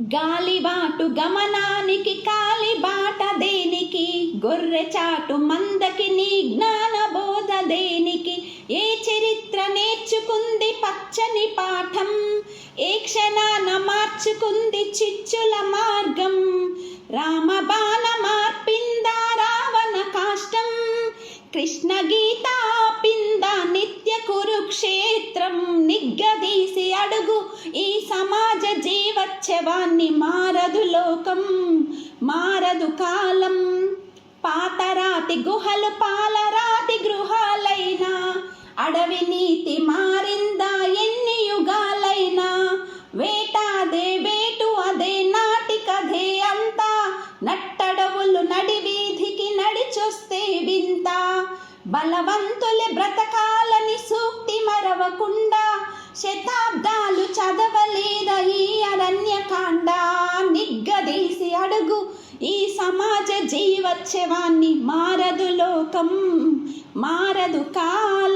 గాలిబాటు గమనానికి కాలిబాట దేనికి, గొర్రె చాటు మందకి నీ జ్ఞానబోధ దేనికి. ఏ చరిత్ర నేర్చుకుంది పచ్చని పాఠం, ఏ క్షణాన మార్చుకుంది చిచ్చుల మార్గం. రామబాణ మార్పిందా రావణ కాష్టం, కృష్ణ గీత పిందా నిత్య కురుక్షేత్రం. నిగ్గదీసి అడుగు ఈ సమాజ జీవోత్సవాన్ని, మారదు లోకం మారదు కాలం. పాతరాతి గుహలు పాలరాతి గృహాలైనా, అడవి నీతి మారిందా ఎన్ని యుగాలైనా. వేటాదే వేటు అదే నాటికదే అంతా, నట్టడవులు నడి వీధికి నడిచొస్తే వింత. బలవంతులే బ్రతకాలని సూక్తి మరవకుండా, శతాబ్దాలు చదవలేద ఈ అరణ్యకాండ. నిగ్గదీసి అడుగు ఈ సమాజ జీవోత్సవాన్ని, మారదు లోకం మారదు కాలం.